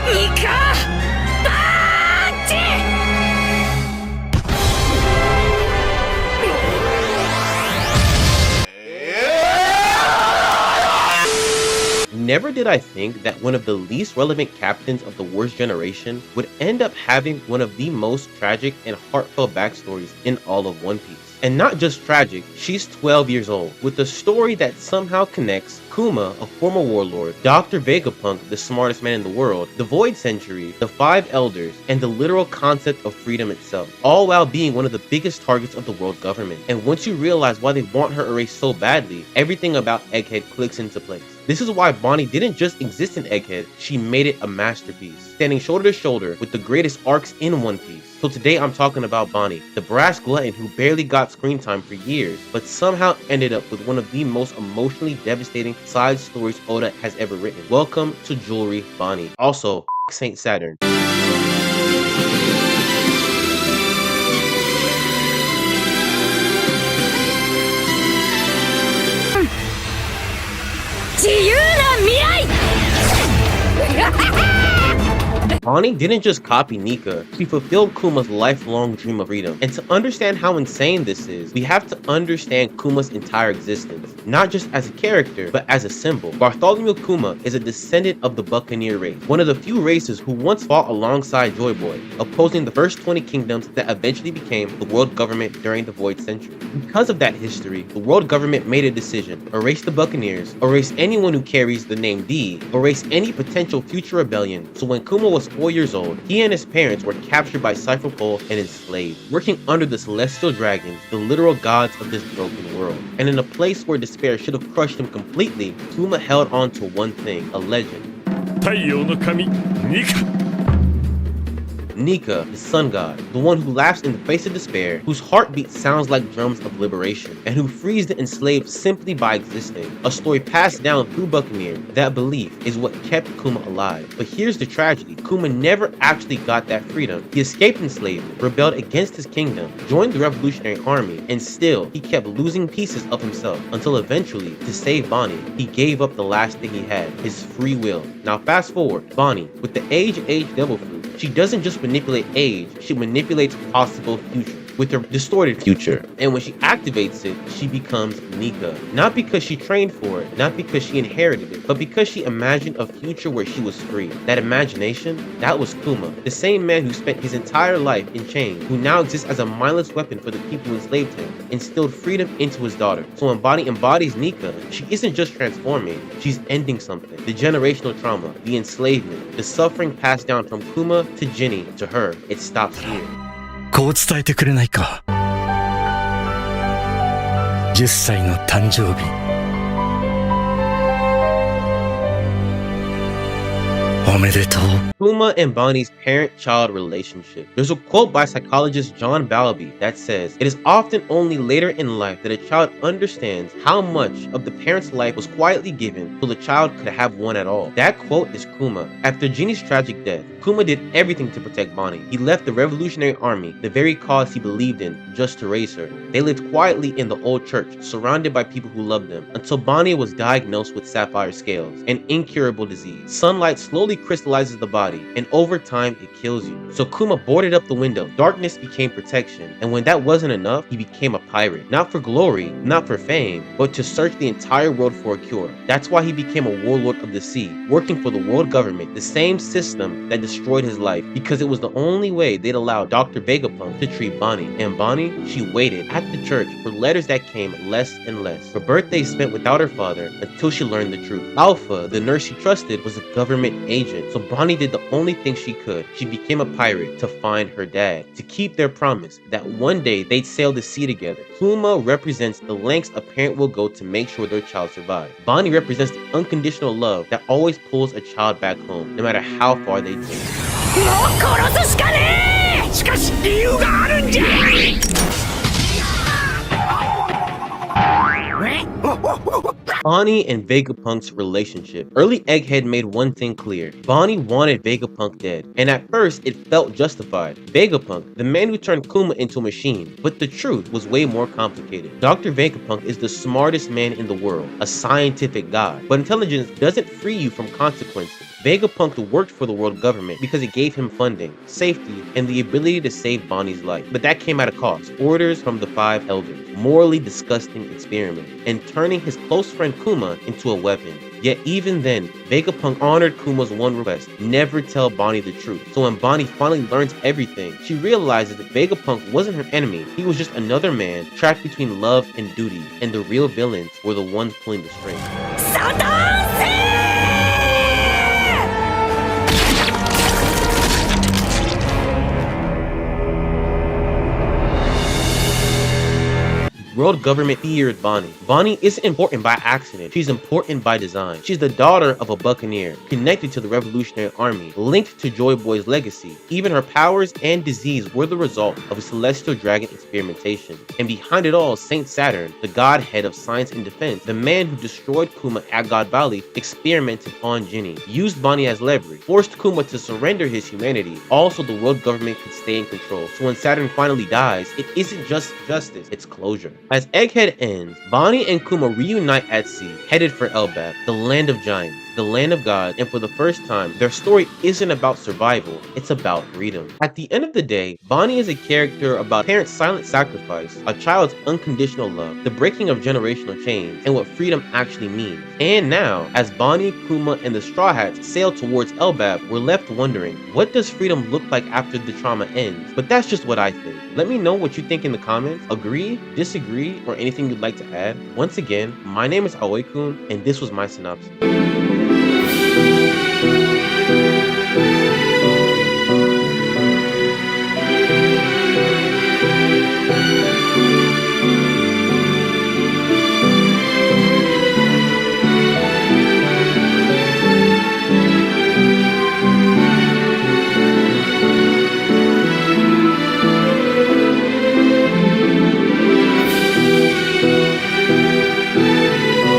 Nika! Never did I think that one of the least relevant captains of the worst generation would end up having one of the most tragic and heartfelt backstories in all of One Piece. And not just tragic, she's 12 years old, with a story that somehow connects Kuma, a former warlord, Dr. Vegapunk, the smartest man in the world, the Void Century, the Five Elders, and the literal concept of freedom itself, all while being one of the biggest targets of the world government. And once you realize why they want her erased so badly, everything about Egghead clicks into place. This is why Bonney didn't just exist in Egghead, she made it a masterpiece, standing shoulder to shoulder with the greatest arcs in One Piece. So today I'm talking about Bonney, the brass glutton who barely got screen time for years, but somehow ended up with one of the most emotionally devastating side stories Oda has ever written. Welcome to Jewelry Bonney. Also, Saint Saturn. Bonney didn't just copy Nika, she fulfilled Kuma's lifelong dream of freedom. And to understand how insane this is, we have to understand Kuma's entire existence, not just as a character, but as a symbol. Bartholomew Kuma is a descendant of the Buccaneer race, one of the few races who once fought alongside Joy Boy, opposing the first 20 kingdoms that eventually became the world government during the Void Century. Because of that history, the world government made a decision: erase the Buccaneers, erase anyone who carries the name D, erase any potential future rebellion. So when Kuma was 4 years old, he and his parents were captured by Cypher Pole and enslaved, working under the celestial dragons, the literal gods of this broken world. And in a place where despair should have crushed him completely, Kuma held on to one thing: a legend. Nika, the sun god, the one who laughs in the face of despair, whose heartbeat sounds like drums of liberation, and who frees the enslaved simply by existing. A story passed down through Buccaneer. That belief is what kept Kuma alive. But here's the tragedy: Kuma never actually got that freedom. He escaped enslavement, rebelled against his kingdom, joined the revolutionary army, and still, he kept losing pieces of himself, until eventually, to save Bonney, he gave up the last thing he had: his free will. Now fast forward, Bonney, with the age devil fruit, she doesn't just manipulate age, she manipulates possible future with her distorted future. And when she activates it, she becomes Nika. Not because she trained for it, not because she inherited it, but because she imagined a future where she was free. That imagination, that was Kuma, the same man who spent his entire life in chains, who now exists as a mindless weapon for the people who enslaved him, instilled freedom into his daughter. So when Bonney embodies Nika, she isn't just transforming, she's ending something. The generational trauma, the enslavement, the suffering passed down from Kuma to Jinny to her, it stops here. こう伝えてくれないか。10歳の誕生日。おめでとう。 Kuma and Bonney's parent-child relationship. There's a quote by psychologist John Balby that says, "It is often only later in life that a child understands how much of the parent's life was quietly given so the child could have one at all." That quote is Kuma. After Jinny's tragic death, Kuma did everything to protect Bonney. He left the revolutionary army, the very cause he believed in, just to raise her. They lived quietly in the old church, surrounded by people who loved them, until Bonney was diagnosed with sapphire scales, an incurable disease. Sunlight slowly crystallizes the body, and over time it kills you. So Kuma boarded up the window. Darkness became protection, and when that wasn't enough, he became a pirate. Not for glory, not for fame, but to search the entire world for a cure. That's why he became a warlord of the sea, working for the world government, the same system that destroyed his life, because it was the only way they'd allow Dr. Vegapunk to treat Bonney. And Bonney, she waited at the church for letters that came less and less, for birthdays spent without her father, until she learned the truth. Alpha, the nurse she trusted, was a government agent, so Bonney did the only thing she could. She became a pirate to find her dad, to keep their promise that one day they'd sail the sea together. Kuma represents the lengths a parent will go to make sure their child survives. Bonney represents the unconditional love that always pulls a child back home, no matter how far they take. Bonney and Vegapunk's relationship. Early Egghead made one thing clear: Bonney wanted Vegapunk dead, and at first it felt justified. Vegapunk, the man who turned Kuma into a machine, but the truth was way more complicated. Dr. Vegapunk is the smartest man in the world, a scientific god, but intelligence doesn't free you from consequences. Vegapunk worked for the world government because it gave him funding, safety, and the ability to save Bonney's life. But that came at a cost. Orders from the 5 elders, morally disgusting experiment, and turning his close friend Kuma into a weapon. Yet even then, Vegapunk honored Kuma's one request: never tell Bonney the truth. So when Bonney finally learns everything, she realizes that Vegapunk wasn't her enemy. He was just another man trapped between love and duty, and the real villains were the ones pulling the strings. World government feared Bonney. Bonney isn't important by accident, she's important by design. She's the daughter of a Buccaneer, connected to the Revolutionary Army, linked to Joy Boy's legacy. Even her powers and disease were the result of a celestial dragon experimentation. And behind it all, Saint Saturn, the godhead of science and defense, the man who destroyed Kuma at God Valley, experimented on Ginny, used Bonney as leverage, forced Kuma to surrender his humanity. Also, the world government could stay in control. So when Saturn finally dies, it isn't just justice, it's closure. As Egghead ends, Bonney and Kuma reunite at sea, headed for Elbaf, the land of giants, the land of God, and for the first time, their story isn't about survival, it's about freedom. At the end of the day, Bonney is a character about parents' silent sacrifice, a child's unconditional love, the breaking of generational chains, and what freedom actually means. And now, as Bonney, Kuma, and the Straw Hats sail towards Elbaf, we're left wondering, what does freedom look like after the trauma ends? But that's just what I think. Let me know what you think in the comments. Agree, disagree, or anything you'd like to add. Once again, my name is AOI-KUN, and this was my synopsis.